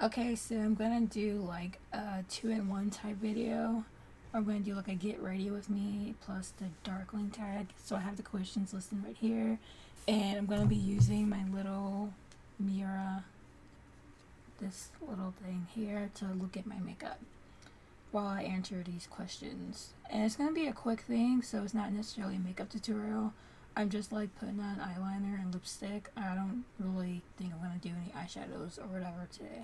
Okay, so I'm gonna do like a 2-in-1 type video. I'm gonna do like a get ready with me plus the Darkling tag. So I have the questions listed right here, and I'm gonna be using my little mirror, this little thing here, to look at my makeup while I answer these questions. And it's gonna be a quick thing, so it's not necessarily a makeup tutorial. I'm just like putting on eyeliner and lipstick. I don't really think I'm gonna do any eyeshadows or whatever today.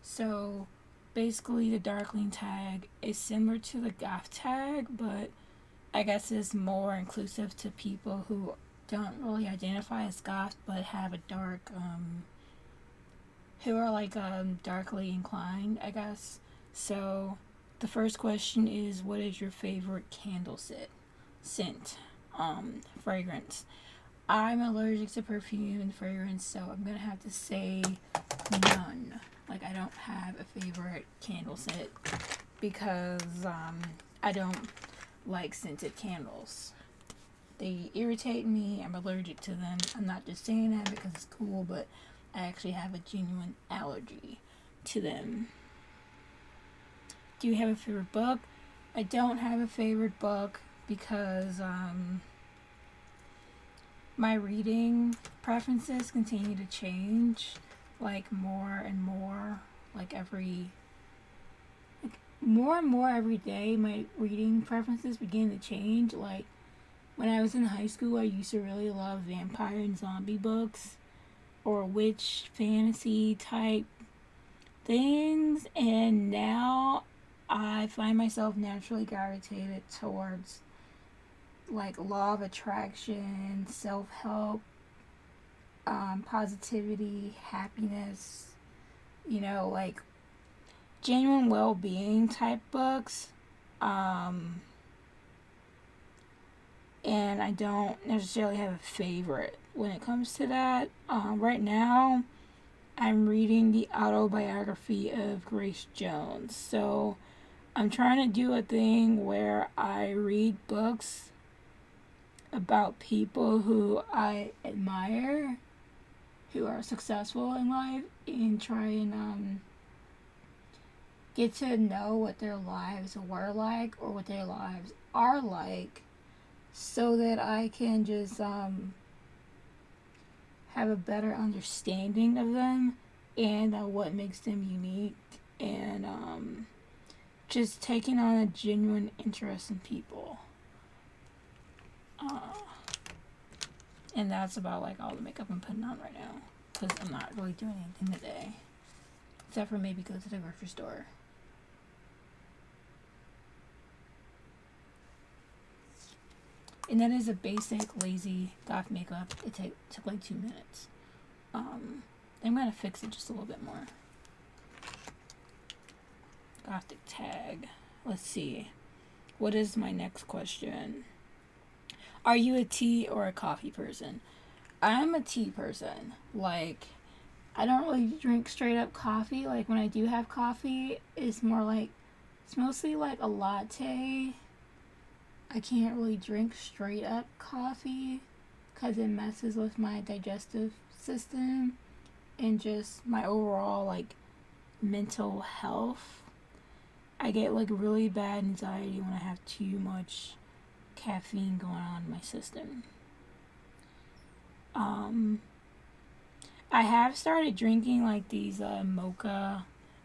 So basically, the Darkling tag is similar to the goth tag, but I guess it's more inclusive to people who don't really identify as goth but have a who are like darkly inclined, I guess. So the first question is, what is your favorite candle scent, fragrance? I'm allergic to perfume and fragrance, so I'm gonna have to say none. Like, I don't have a favorite candle scent because I don't like scented candles. They irritate me. I'm allergic to them. I'm not just saying that because it's cool, but I actually have a genuine allergy to them. Do you have a favorite book? I don't have a favorite book because my reading preferences continue to change, like more and more, like more and more every day. My reading preferences begin to change. Like when I was in high school, I used to really love vampire and zombie books or witch fantasy type things, and now I find myself naturally gravitated towards like law of attraction, self help, positivity, happiness, like genuine well being type books. Um, and I don't necessarily have a favorite when it comes to that. Right now, I'm reading the autobiography of Grace Jones. So I'm trying to do a thing where I read books about people who I admire, who are successful in life, and try and get to know what their lives were like or what their lives are like, so that I can just have a better understanding of them and what makes them unique, and just taking on a genuine interest in people. Uh, and that's about like all the makeup I'm putting on right now because I'm not really doing anything today except for maybe go to the grocery store. And that is a basic, lazy goth makeup. It took like 2 minutes. I'm gonna fix it just a little bit more. Gothic tag. Let's see. What is my next question? Are you a tea or a coffee person? I'm a tea person. Like, I don't really drink straight up coffee. Like, when I do have coffee, it's mostly like a latte. I can't really drink straight up coffee because it messes with my digestive system and just my overall like mental health. I get like really bad anxiety when I have too much caffeine going on in my system. I have started drinking like these mocha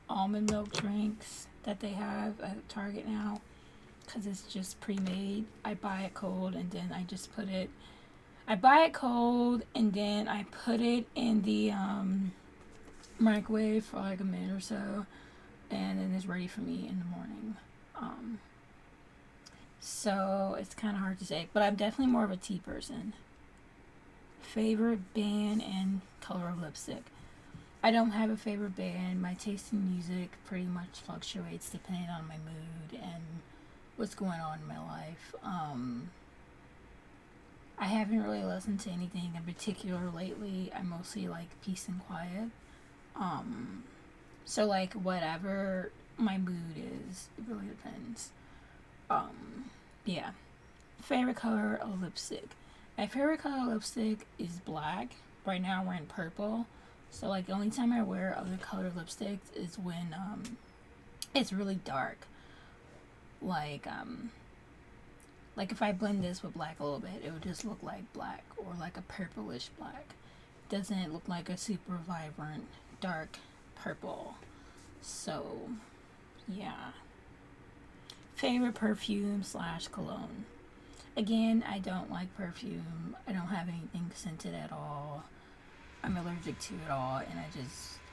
almond milk drinks that they have at Target now because it's just pre-made. I buy it cold and then I buy it cold and then I put it in the microwave for like a minute or so, and then it's ready for me in the morning. So it's kind of hard to say, but I'm definitely more of a tea person. Favorite band and color of lipstick? I don't have a favorite band. My taste in music pretty much fluctuates depending on my mood and what's going on in my life. I haven't really listened to anything in particular lately. I mostly like peace and quiet. So like whatever my mood is, it really depends. Yeah. Favorite color of lipstick? My favorite color of lipstick is black. Right now I'm wearing purple. So like the only time I wear other colored lipsticks is when it's really dark. Like like if I blend this with black a little bit, it would just look like black or like a purplish black. Doesn't look like a super vibrant dark purple. So yeah. Favorite perfume slash cologne. Again, I don't like perfume. I don't have anything scented at all. I'm allergic to it all, and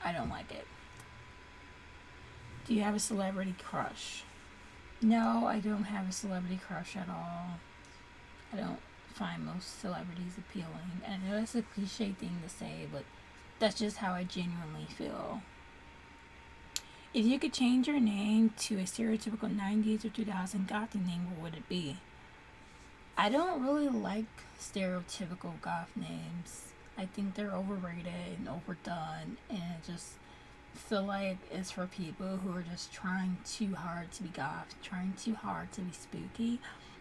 I don't like it. Do you have a celebrity crush? No, I don't have a celebrity crush at all. I don't find most celebrities appealing. And I know that's a cliche thing to say, but that's just how I genuinely feel. If you could change your name to a stereotypical 90s or 2000 gothy name, what would it be? I don't really like stereotypical goth names. I think they're overrated and overdone, and I just feel like it's for people who are just trying too hard to be goth, trying too hard to be spooky.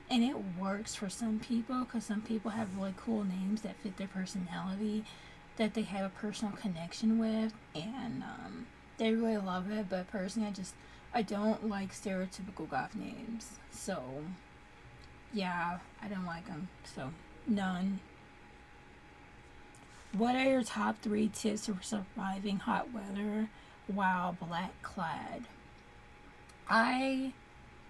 And it works for some people because some people have really cool names that fit their personality, that they have a personal connection with, and they really love it. But personally, I don't like stereotypical goth names. So yeah, I don't like them. So none. What are your top 3 tips for surviving hot weather while black clad? I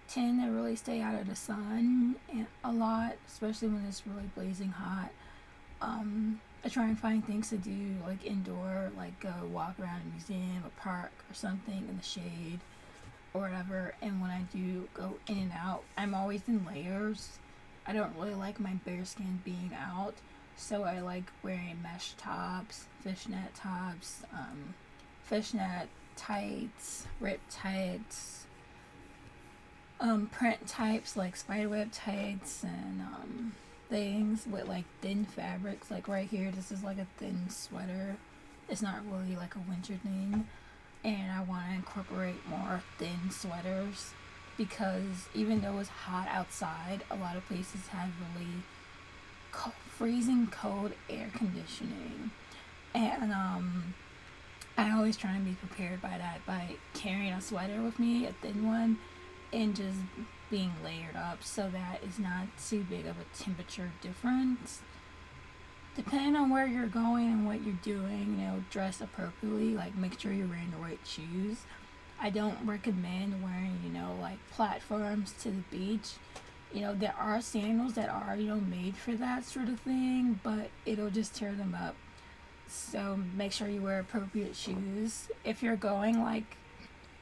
tend to really stay out of the sun a lot, especially when it's really blazing hot. I try and find things to do, like indoor, like go walk around a museum, a park, or something in the shade, or whatever. And when I do go in and out, I'm always in layers. I don't really like my bare skin being out, so I like wearing mesh tops, fishnet tops, fishnet tights, rip tights, print types like spiderweb tights, and things with like thin fabrics. Like right here, this is like a thin sweater. It's not really like a winter thing, and I want to incorporate more thin sweaters because even though it's hot outside, a lot of places have really freezing cold air conditioning, and I always try and be prepared by that by carrying a sweater with me, a thin one, and just being layered up so that it's not too big of a temperature difference. Depending on where you're going and what you're doing, dress appropriately. Like, make sure you're wearing the right shoes. I don't recommend wearing, like platforms to the beach. There are sandals that are, made for that sort of thing, but it'll just tear them up. So make sure you wear appropriate shoes. If you're going like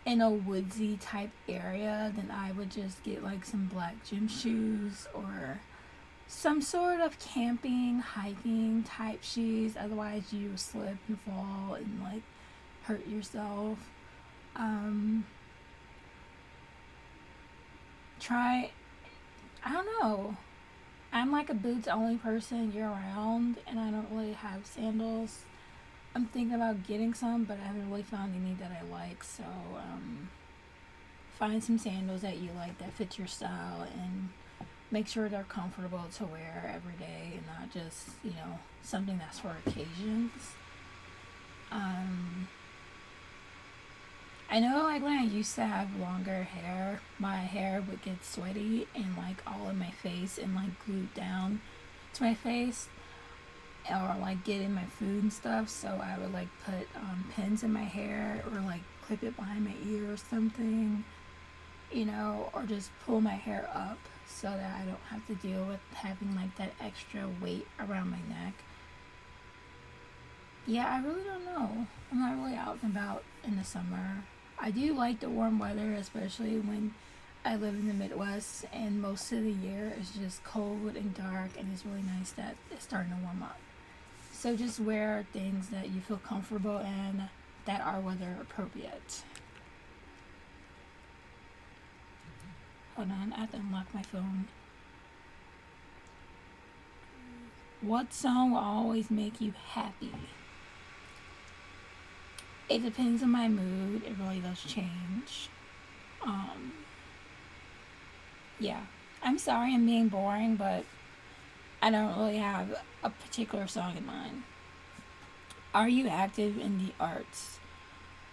in a woodsy type area, then I would just get like some black gym shoes or some sort of camping, hiking type shoes. Otherwise you slip and fall and like hurt yourself. I don't know. I'm like a boots only person year round, and I don't really have sandals. I'm thinking about getting some, but I haven't really found any that I like. So find some sandals that you like that fit your style, and make sure they're comfortable to wear every day and not just something that's for occasions. I know, like, when I used to have longer hair, my hair would get sweaty and like all in my face and like glued down to my face, or like get in my food and stuff. So I would like put pins in my hair or like clip it behind my ear or something, or just pull my hair up so that I don't have to deal with having like that extra weight around my neck. Yeah, I really don't know. I'm not really out and about in the summer. I do like the warm weather, especially when I live in the Midwest and most of the year is just cold and dark, and it's really nice that it's starting to warm up. So just wear things that you feel comfortable in that are weather appropriate. Hold on, I have to unlock my phone. What song will always make you happy? It depends on my mood. It really does change. Yeah. I'm sorry I'm being boring, but I don't really have a particular song in mind. Are you active in the arts?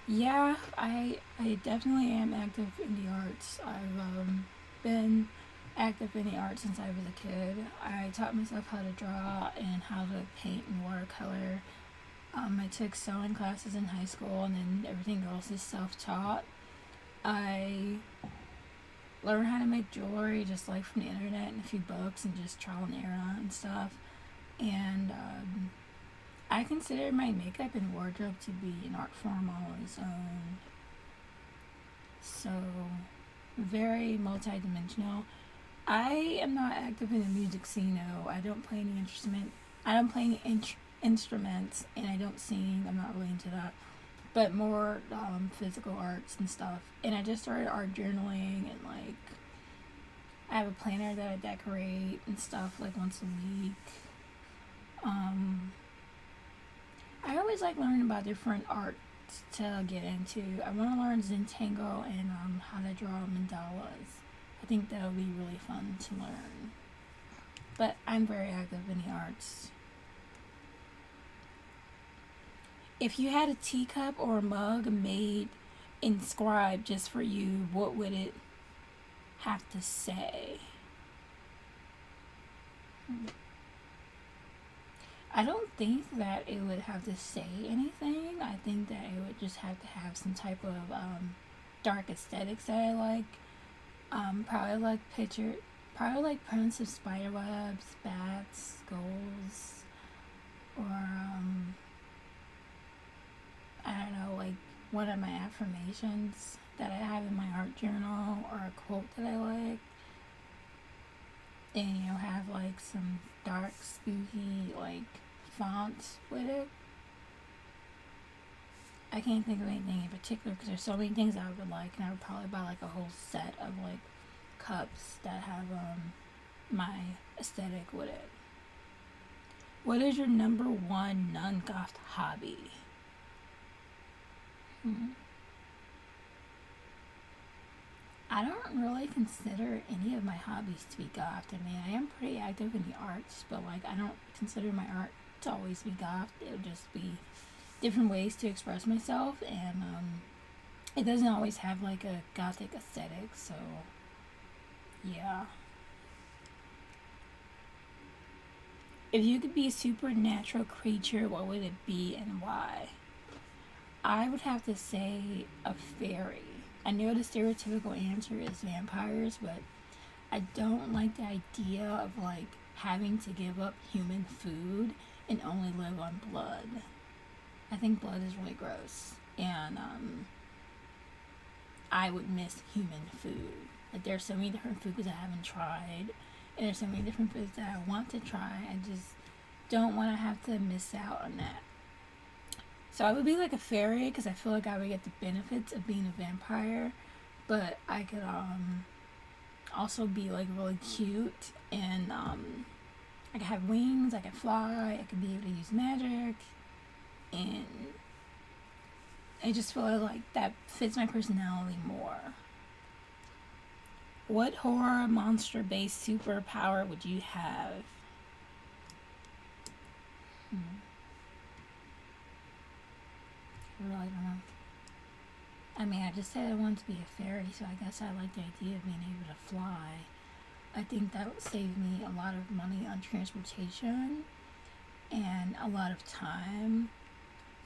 Yeah, I definitely am active in the arts. I've been active in the arts since I was a kid. I taught myself how to draw and how to paint in watercolor. I took sewing classes in high school, and then everything else is self-taught. I learned how to make jewelry just like from the internet and a few books and just trial and error and stuff. And I consider my makeup and wardrobe to be an art form all on its own. So, very multidimensional. I am not active in the music scene, no. I don't play any instrument. I don't play any instruments, and I don't sing. I'm not really into that. But more physical arts and stuff. And I just started art journaling, and like I have a planner that I decorate and stuff like once a week. I always like learning about different arts to get into. I want to learn Zentangle and how to draw mandalas. I think that would be really fun to learn. But I'm very active in the arts. If you had a teacup or a mug made inscribed just for you, what would it have to say? I don't think that it would have to say anything. I think that it would just have to have some type of dark aesthetics that I like. Probably like prints of spiderwebs, bats, skulls, or I don't know, like one of my affirmations that I have in my art journal, or a quote that I like. And have like some dark, spooky, like fonts with it. I can't think of anything in particular because there's so many things I would like, and I would probably buy like a whole set of like cups that have my aesthetic with it. What is your number one non-goth hobby? I don't really consider any of my hobbies to be goth. I mean, I am pretty active in the arts, but like I don't consider my art to always be goth. It'll just be different ways to express myself, and it doesn't always have like a gothic aesthetic. So, yeah. If you could be a supernatural creature, what would it be and why? I would have to say a fairy. I know the stereotypical answer is vampires, but I don't like the idea of like having to give up human food and only live on blood. I think blood is really gross, and I would miss human food. Like there's so many different foods I haven't tried, and there's so many different foods that I want to try. I just don't want to have to miss out on that. So I would be like a fairy because I feel like I would get the benefits of being a vampire, but I could also be like really cute, and I could have wings, I could fly, I could be able to use magic, and I just feel like that fits my personality more. What horror monster based superpower would you have? I really don't know. I mean, I just said I wanted to be a fairy, so I guess I like the idea of being able to fly. I think that would save me a lot of money on transportation and a lot of time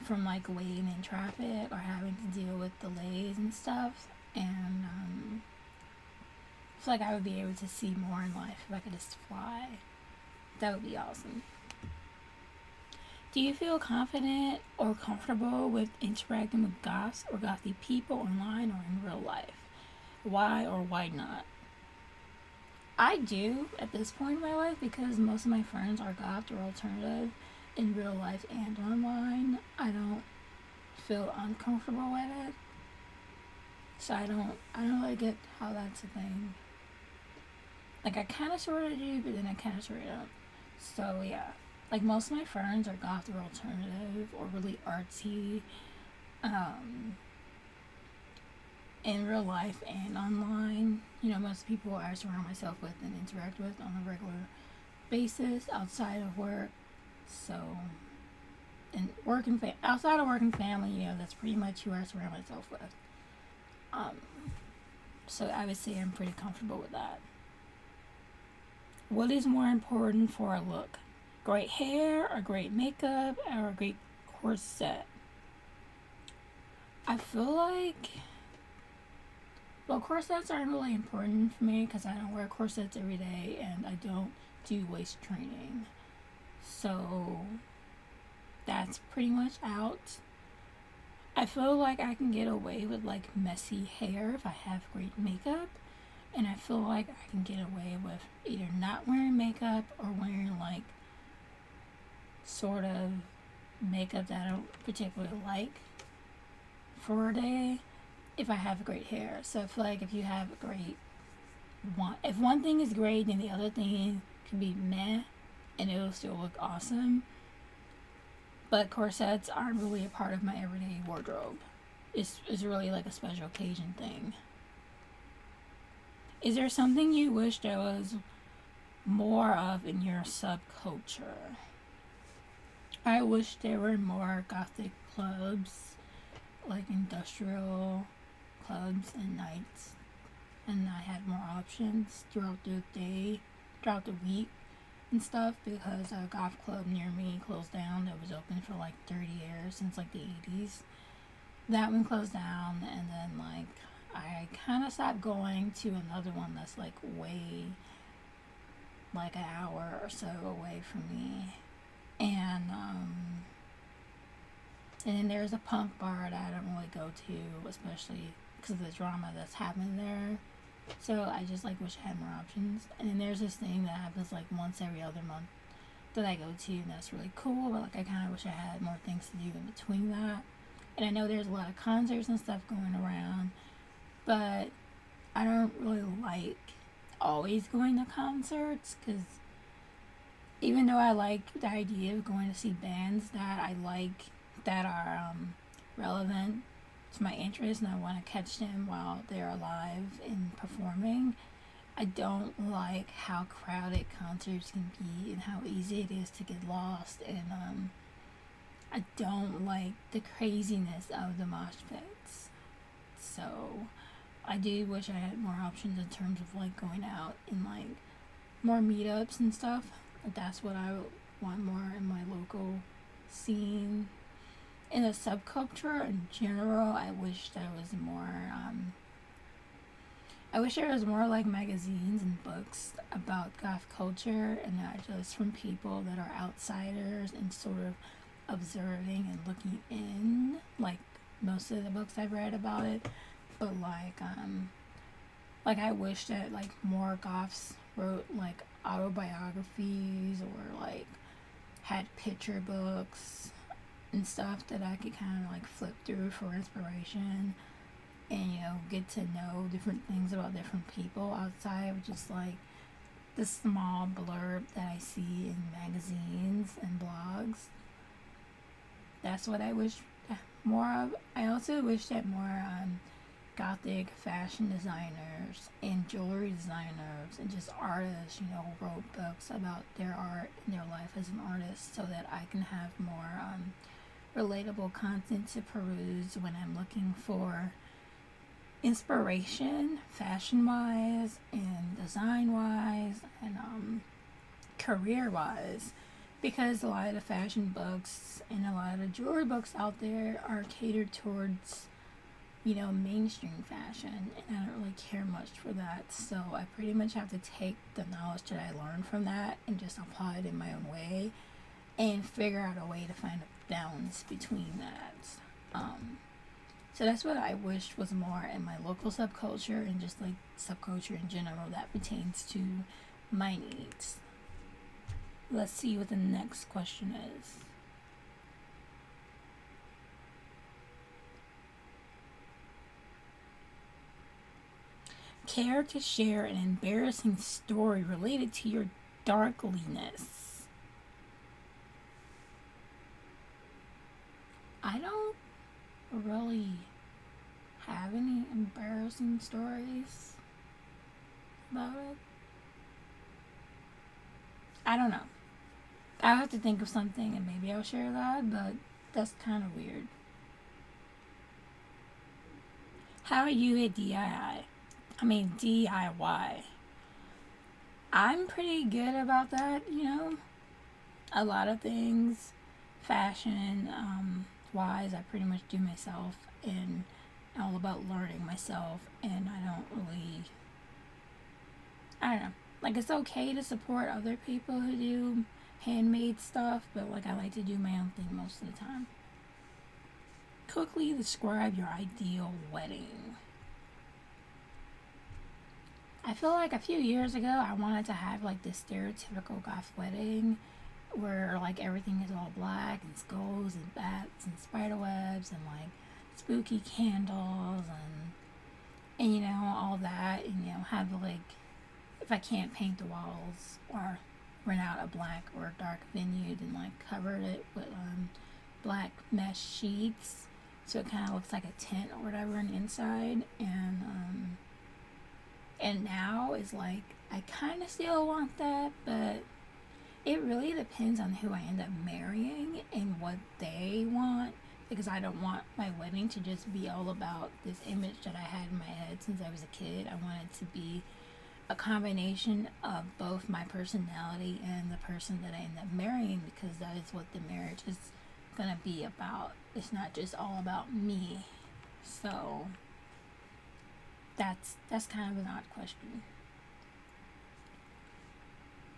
from like waiting in traffic or having to deal with delays and stuff. And I feel like I would be able to see more in life if I could just fly. That would be awesome. Do you feel confident or comfortable with interacting with goths or gothy people online or in real life? Why or why not? I do at this point in my life because most of my friends are goth or alternative in real life and online. I don't feel uncomfortable with it. So I don't really get how that's a thing. Like I kinda sorta do, but then I kinda sorta don't. So yeah. Like most of my friends are goth or alternative or really artsy. In real life and online. Most people I surround myself with and interact with on a regular basis outside of work. So, and outside of work and family, you know, that's pretty much who I surround myself with. So I would say I'm pretty comfortable with that. What is more important for a look? Great hair, or great makeup, or a great corset? I feel like, well, corsets aren't really important for me because I don't wear corsets every day and I don't do waist training. So that's pretty much out. I feel like I can get away with like messy hair if I have great makeup, and I feel like I can get away with either not wearing makeup or wearing like sort of makeup that I don't particularly like for a day if I have great hair. So I feel like if you have a great if one thing is great, then the other thing can be meh and it'll still look awesome. But corsets aren't really a part of my everyday wardrobe. It's really like a special occasion thing. Is there something you wish there was more of in your subculture? I wish there were more gothic clubs, like industrial clubs and nights, and I had more options throughout the day, throughout the week and stuff, because a goth club near me closed down that was open for like 30 years, since like the 80s. That one closed down, and then like I kind of stopped going to another one that's like way, like an hour or so away from me. And then there's a punk bar that I don't really go to, especially because of the drama that's happening there. So I just like wish I had more options. And then there's this thing that happens like once every other month that I go to, and that's really cool. But like I kind of wish I had more things to do in between that. And I know there's a lot of concerts and stuff going around, but I don't really like always going to concerts, because even though I like the idea of going to see bands that I like that are relevant to my interest and I want to catch them while they're alive and performing, I don't like how crowded concerts can be and how easy it is to get lost, and I don't like the craziness of the mosh pits. So I do wish I had more options in terms of like going out and like more meetups and stuff. That's what I want more in my local scene. In the subculture in general, I wish there was more. I wish there was more like magazines and books about goth culture, and not just from people that are outsiders and sort of observing and looking in. Like most of the books I've read about it, but like I wish that like more goths wrote like autobiographies or like had picture books and stuff that I could kind of like flip through for inspiration, and you know, get to know different things about different people outside of just like the small blurb that I see in magazines and blogs. That's what I wish more of. I also wish that more gothic fashion designers and jewelry designers and just artists, you know, wrote books about their art and their life as an artist, so that I can have more relatable content to peruse when I'm looking for inspiration, fashion wise and design wise and career wise, because a lot of the fashion books and a lot of the jewelry books out there are catered towards, you know, mainstream fashion, and I don't really care much for that. So I pretty much have to take the knowledge that I learned from that and just apply it in my own way and figure out a way to find a balance between that. So that's what I wish was more in my local subculture and just like subculture in general that pertains to my needs. Let's see what the next question is. Care to share an embarrassing story related to your darkliness? I don't really have any embarrassing stories about it. I don't know. I'll have to think of something and maybe I'll share that, but that's kind of weird. How are you at DIY? I mean, DIY. I'm pretty good about that, you know. A lot of things, fashion wise, I pretty much do myself, and all about learning myself. And I don't know. Like, it's okay to support other people who do handmade stuff, but like, I like to do my own thing most of the time. Quickly describe your ideal wedding. I feel like a few years ago I wanted to have like this stereotypical goth wedding where like everything is all black and skulls and bats and spider webs and like spooky candles and you know, all that, and you know, have like, if I can't paint the walls or rent out a black or dark venue, then like covered it with black mesh sheets so it kind of looks like a tent or whatever on the inside. And now is like, I kind of still want that, but it really depends on who I end up marrying and what they want, because I don't want my wedding to just be all about this image that I had in my head since I was a kid. I want it to be a combination of both my personality and the person that I end up marrying, because that is what the marriage is gonna be about. It's not just all about me. So that's kind of an odd question.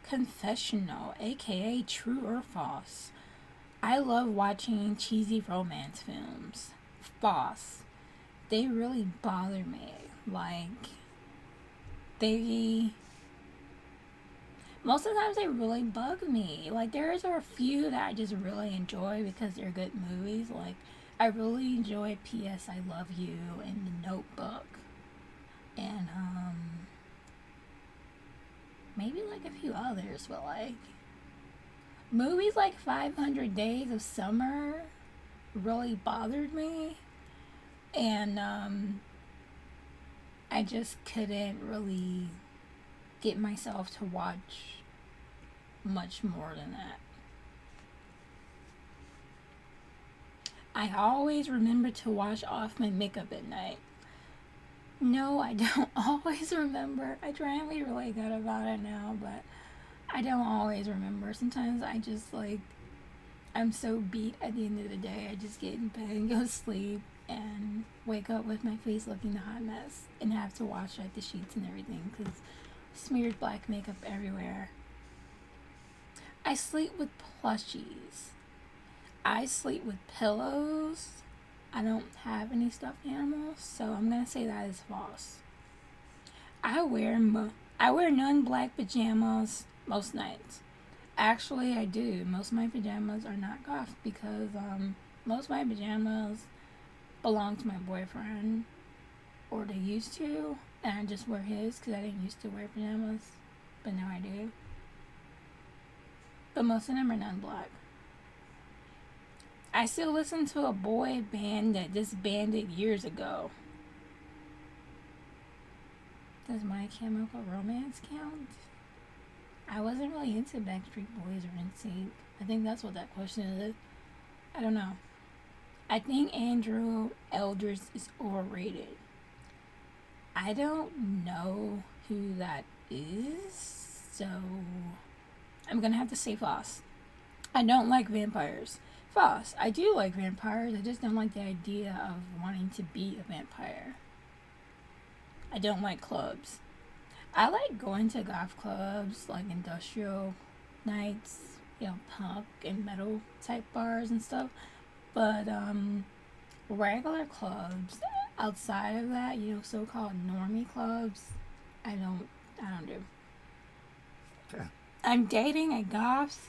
Confessional, aka true or false. I love watching cheesy romance films. False. They really bother me. Like, most of the times they really bug me. Like, there are a few that I just really enjoy because they're good movies. Like, I really enjoy P.S. I Love You and The Notebook. And, maybe like a few others, but like, movies like 500 Days of Summer really bothered me. And, I just couldn't really get myself to watch much more than that. I always remember to wash off my makeup at night. No, I don't always remember. I try and be really good about it now, but I don't always remember. Sometimes I just like, I'm so beat at the end of the day, I just get in bed and go to sleep and wake up with my face looking a hot mess and have to wash like the sheets and everything because smeared black makeup everywhere. I sleep with plushies. I sleep with pillows. I don't have any stuffed animals, so I'm gonna say that is false. I wear non-black pajamas most nights. Actually, I do. Most of my pajamas are not goth because most of my pajamas belong to my boyfriend, or they used to, and I just wear his because I didn't used to wear pajamas, but now I do. But most of them are non-black. I still listen to a boy band that disbanded years ago. Does My Chemical Romance count? I wasn't really into Backstreet Boys or NSYNC. I think that's what that question is. I don't know. I think Andrew Elders is overrated. I don't know who that is, so I'm gonna have to say false. I don't like vampires. False. I do like vampires. I just don't like the idea of wanting to be a vampire. I don't like clubs. I like going to goth clubs, like industrial nights, you know, punk and metal type bars and stuff. But regular clubs outside of that, you know, so-called normie clubs, I don't do. Yeah. I'm dating a goth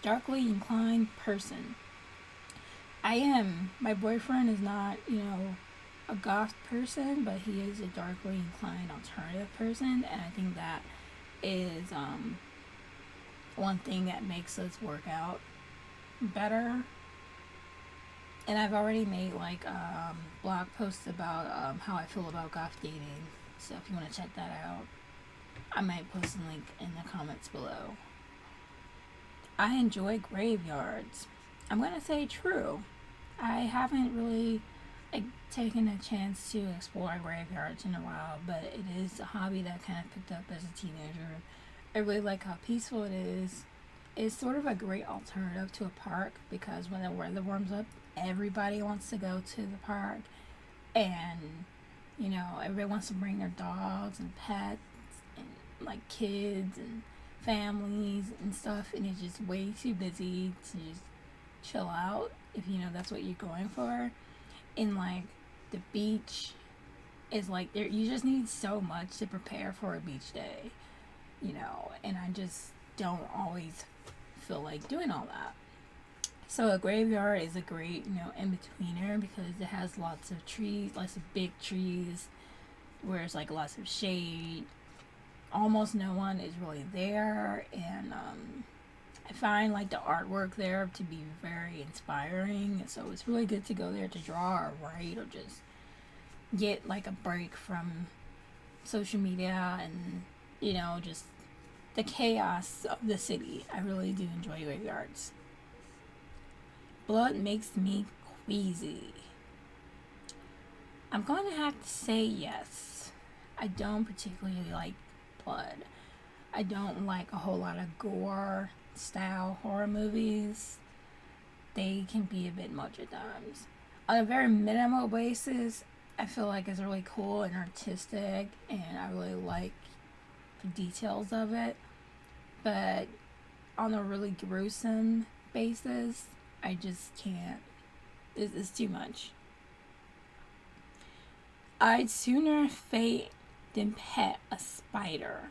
/ darkly inclined person. I am. My boyfriend is not, you know, a goth person, but he is a darkly inclined alternative person, and I think that is one thing that makes us work out better. And I've already made like blog posts about how I feel about goth dating, so if you want to check that out, I might post a link in the comments below. I enjoy graveyards. I'm gonna say true. I haven't really like taken a chance to explore graveyards in a while, but it is a hobby that I kind of picked up as a teenager. I really like how peaceful it is. It's sort of a great alternative to a park because when the weather warms up, everybody wants to go to the park, and everybody wants to bring their dogs and pets and like kids and families and stuff, and it's just way too busy to just chill out if that's what you're going for. And like the beach is like there, you just need so much to prepare for a beach day, and I just don't always feel like doing all that. So a graveyard is a great, in betweener because it has lots of trees, lots of big trees, where it's like lots of shade. Almost no one is really there, and I find like the artwork there to be very inspiring. So it's really good to go there to draw or write or just get like a break from social media and just the chaos of the city. I really do enjoy graveyards. Blood makes me queasy. I'm going to have to say yes. I don't particularly like blood. I don't like a whole lot of gore style horror movies. They can be a bit much at times. On a very minimal basis, I feel like it's really cool and artistic, and I really like the details of it. But on a really gruesome basis, I just can't. It's too much. I'd sooner fate than pet a spider.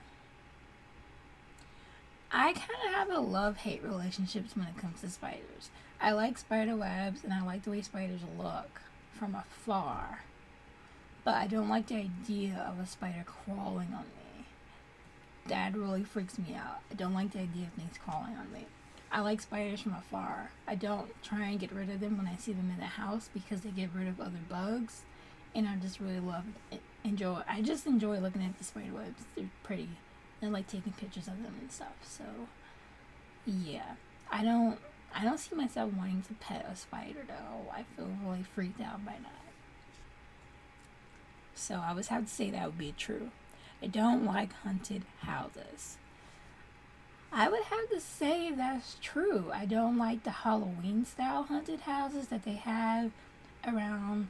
I kind of have a love-hate relationship when it comes to spiders. I like spider webs and I like the way spiders look from afar. But I don't like the idea of a spider crawling on me. That really freaks me out. I don't like the idea of things crawling on me. I like spiders from afar. I don't try and get rid of them when I see them in the house because they get rid of other bugs. And I just really I just enjoy looking at the spider webs. They're pretty. And like taking pictures of them and stuff. So yeah. I don't see myself wanting to pet a spider though. I feel really freaked out by that. So I would have to say that would be true. I don't like haunted houses. I would have to say that's true. I don't like the Halloween style haunted houses that they have around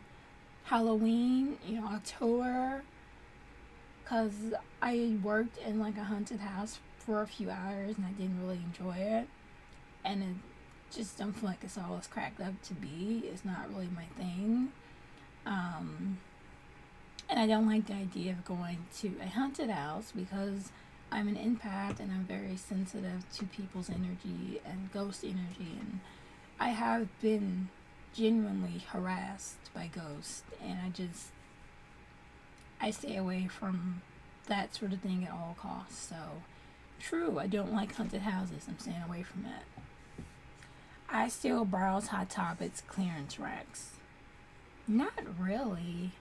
Halloween, October. Because I worked in like a haunted house for a few hours and I didn't really enjoy it. And it just don't feel like it's all it's cracked up to be. It's not really my thing. And I don't like the idea of going to a haunted house because I'm an empath and I'm very sensitive to people's energy and ghost energy, and I have been genuinely harassed by ghosts, and I stay away from that sort of thing at all costs. So true, I don't like haunted houses. I'm staying away from it. I still browse Hot Topics clearance racks. Not really.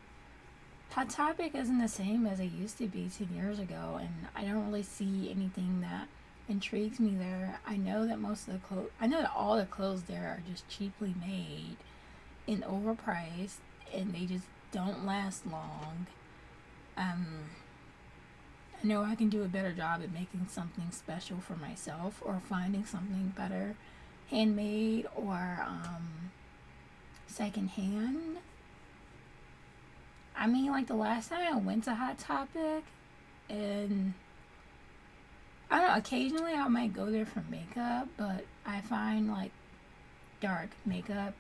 Hot Topic isn't the same as it used to be 10 years ago, and I don't really see anything that intrigues me there. I know that all the clothes there are just cheaply made and overpriced, and they just don't last long. I know I can do a better job at making something special for myself or finding something better handmade or secondhand. I mean, like the last time I went to Hot Topic, and I don't know, occasionally I might go there for makeup, but I find like dark makeup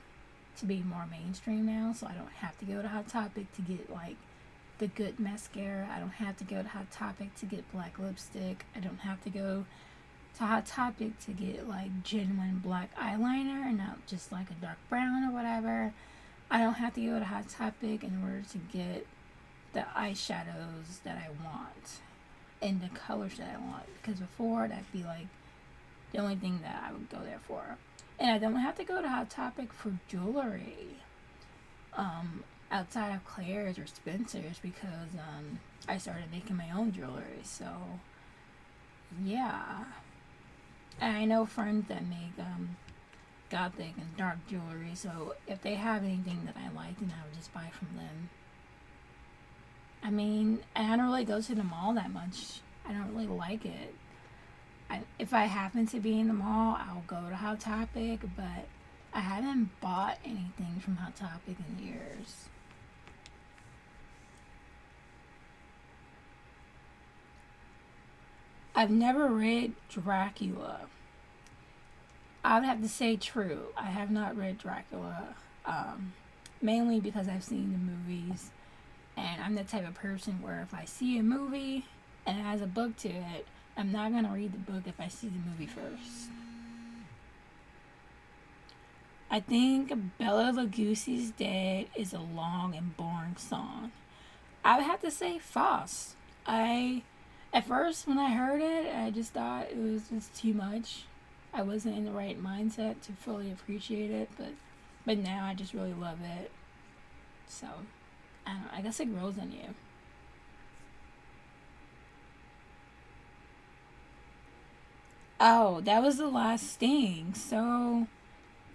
to be more mainstream now, so I don't have to go to Hot Topic to get like the good mascara. I don't have to go to Hot Topic to get black lipstick. I don't have to go to Hot Topic to get like genuine black eyeliner and not just like a dark brown or whatever. I don't have to go to Hot Topic in order to get the eyeshadows that I want and the colors that I want, because before that'd be like the only thing that I would go there for. And I don't have to go to Hot Topic for jewelry outside of Claire's or Spencer's because I started making my own jewelry. So yeah, And I know friends that make gothic and dark jewelry, so if they have anything that I like, then I would just buy from them. I mean, I don't really go to the mall that much. I don't really like it. If I happen to be in the mall, I'll go to Hot Topic, but I haven't bought anything from Hot Topic in years. I've never read Dracula. I would have to say true. I have not read Dracula, mainly because I've seen the movies, and I'm the type of person where if I see a movie and it has a book to it, I'm not gonna read the book if I see the movie first. I think Bella Lugosi's Dead is a long and boring song. I would have to say false. At first, when I heard it, I just thought it was just too much. I wasn't in the right mindset to fully appreciate it, but now I just really love it. So, I don't know, I guess it grows on you. Oh, that was the last thing. So,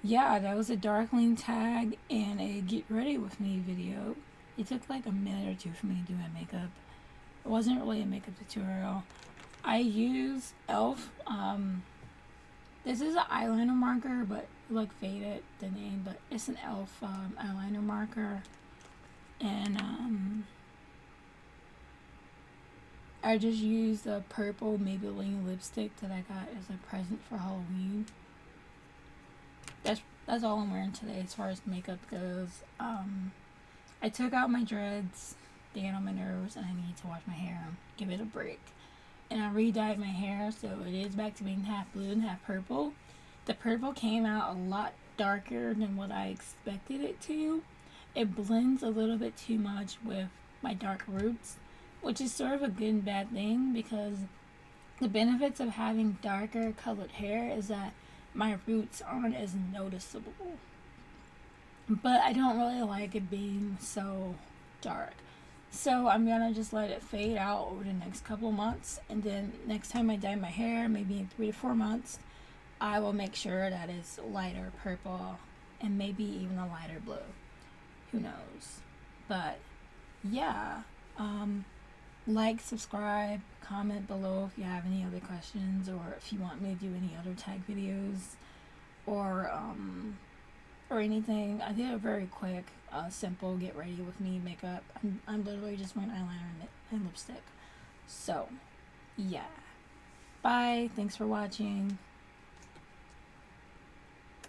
yeah, that was a Darkling Tag and a Get Ready With Me video. It took like a minute or two for me to do my makeup. It wasn't really a makeup tutorial. I used e.l.f. This is an eyeliner marker, but like faded the name, but it's an e.l.f. Eyeliner marker. And I just used a purple Maybelline lipstick that I got as a present for Halloween. That's all I'm wearing today as far as makeup goes. I took out my dreads, they get on my nerves, and I need to wash my hair, give it a break. And I re-dyed my hair, so it is back to being half blue and half purple. The purple came out a lot darker than what I expected it to. It blends a little bit too much with my dark roots, which is sort of a good and bad thing because the benefits of having darker colored hair is that my roots aren't as noticeable. But I don't really like it being so dark. So I'm gonna just let it fade out over the next couple months, and then next time I dye my hair, maybe in 3 to 4 months, I will make sure that it's lighter purple and maybe even a lighter blue. Who knows? But yeah, like, subscribe, comment below if you have any other questions or if you want me to do any other tag videos or anything. I did a very quick, simple get ready with me makeup. I'm literally just wearing eyeliner and lipstick. So, yeah. Bye. Thanks for watching.